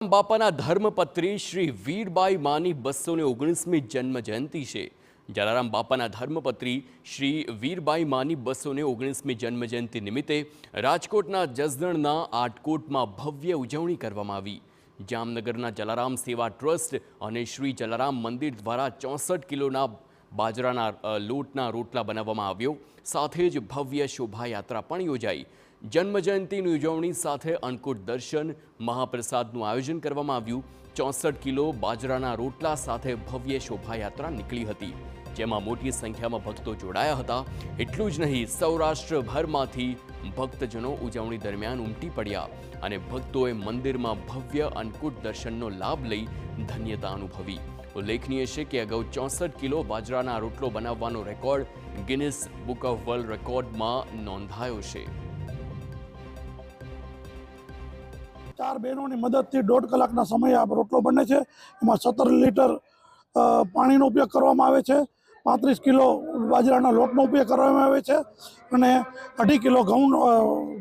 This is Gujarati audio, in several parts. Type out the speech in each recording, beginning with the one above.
બાપાના ધર્મપત્રી શ્રી વીરબાઈ માની 219મી જન્મ જયંતિ છે। જલારામ બાપાના ધર્મપત્રી શ્રી વીરબાઈ માની 219મી જન્મ જયંતિ નિમિત્તે રાજકોટના જસદણના આટકોટમાં ભવ્ય ઉજવણી કરવામાં આવી। જામનગરના જલારામ સેવા ટ્રસ્ટ અને શ્રી જલારામ મંદિર દ્વારા 64 કિલોના બાજરાના લોટના રોટલા બનાવવામાં આવ્યો। સાથે જ ભવ્ય શોભાયાત્રા પણ યોજાઈ। જન્મજયંતિની ઉજવણી સાથે અન્નકૂટ દર્શન મહાપ્રસાદનું આયોજન કરવામાં આવ્યું। 64 કિલો બાજરાના રોટલા સાથે ભવ્ય શોભાયાત્રા નીકળી હતી, જેમાં મોટી સંખ્યામાં ભક્તો જોડાયા હતા। એટલું જ નહીં, સૌરાષ્ટ્રભરમાંથી ભક્તજનો ઉજવણી દરમિયાન ઉમટી પડ્યા અને ભક્તોએ મંદિરમાં ભવ્ય અન્નકૂટ દર્શનનો લાભ લઈ ધન્યતા અનુભવી। ઉલ્લેખનીય છે કે અગાઉ 64 કિલો બાજરાના રોટલો બનાવવાનો record Guinness book of world રેકોર્ડમાં નોંધાયો છે। 4 બહેનોની મદદથી 1.5 કલાકના સમયે આ રોટલો બને છે। એમાં 17 લીટર પાણીનો ઉપયોગ કરવામાં આવે છે, 35 કિલો બાજરાના લોટનો ઉપયોગ કરવામાં આવે છે અને 2.5 કિલો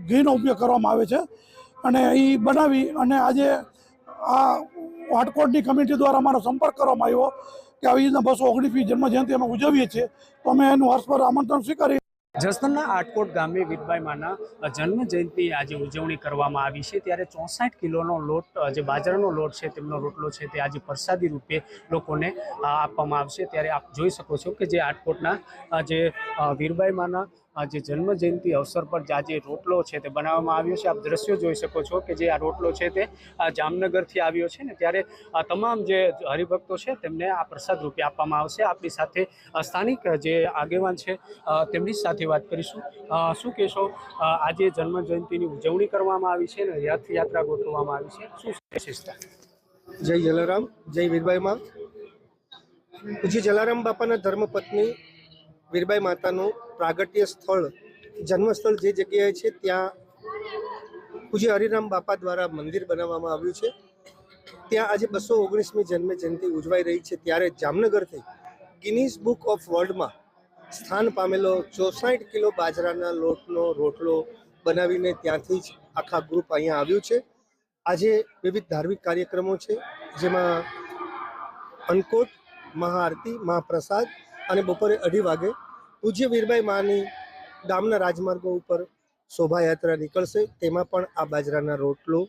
ઘીનો ઉપયોગ કરવામાં આવે છે। અને એ બનાવી અને આજે આ આટકોટની કમિટી દ્વારા અમારો સંપર્ક કરવામાં આવ્યો કે આવી રીતના 219મી જન્મજયંતિ અમે ઉજવીએ છીએ, તો અમે એનું હર્ષભર આમંત્રણ સ્વીકારી। જસદણના આટકોટ ગામે વીરબાઈ માના જન્મ જયંતિ આજે ઉજવણી કરવામાં આવી છે, ત્યારે 64 કિલોનો લોટ, જે બાજરાનો લોટ છે તેમનો રોટલો છે તે આજે પ્રસાદી રૂપે લોકોને આપવામાં આવશે। ત્યારે આપ જોઈ શકો છો કે જે આટકોટના જે વીરબાઈ માના જે જન્મ જયંતિ અવસર પર આજે રોટલો છે તે બનાવવામાં આવ્યો છે। આપ દ્રશ્યો જોઈ શકો છો કે જે આ રોટલો છે તે જામનગરથી આવ્યો છે ને, ત્યારે તમામ જે હરિભક્તો છે તેમને આ પ્રસાદ રૂપે આપવામાં આવશે। આપણી સાથે સ્થાનિક જે આગેવાન છે તેમની સાથે વાત કરીશું। શું કહેશો, આજે જન્મ જયંતિની ઉજવણી કરવામાં આવી છે ને રથયાત્રા ગોઠવવામાં આવી છે, શું વિશેષતા? જય જલારામ, જય વીરબાઈ માં। પૂજ્ય જલારામ બાપાના ધર્મપત્ની વીરબાઈ માતાનું પ્રાગટ્ય સ્થળ, જન્મસ્થળ જે જગ્યાએ છે ત્યાં પૂજ્ય હરિરામ બાપા દ્વારા મંદિર બનાવવામાં આવ્યું છે। ત્યાં આજે 219મી જન્મ જયંતિ ઉજવાઈ રહી છે, ત્યારે જામનગરથી ગિનીસ બુક ઓફ વર્લ્ડમાં સ્થાન પામેલો 64 કિલો બાજરાના લોટનો રોટલો બનાવીને ત્યાંથી જ આખા ગ્રુપ અહીંયા આવ્યું છે। આજે વિવિધ ધાર્મિક કાર્યક્રમો છે, જેમાં અન્નકૂટ, મહાઆરતી, મહાપ્રસાદ અને બપોરે 2:30 વાગે પૂજ્ય વીરબાઈ માની ગામના રાજમાર્ગો ઉપર શોભાયાત્રા નીકળશે। તેમાં પણ આ બાજરાના રોટલો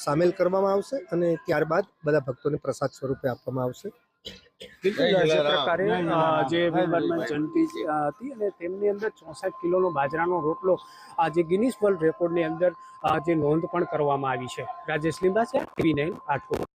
સામેલ કરવામાં આવશે અને ત્યારબાદ બધા ભક્તોને પ્રસાદ સ્વરૂપે આપવામાં આવશે। જે પ્રકારે જે વીરબાઈ જયંતિ હતી અને તેમની અંદર 64 કિલોનો બાજરાનો રોટલો જે ગિનિસ વર્લ્ડ રેકોર્ડની અંદર જે નોંધ પણ કરવામાં આવી છે। રાજેશ લીંબા છે, TV9 આટકોટ।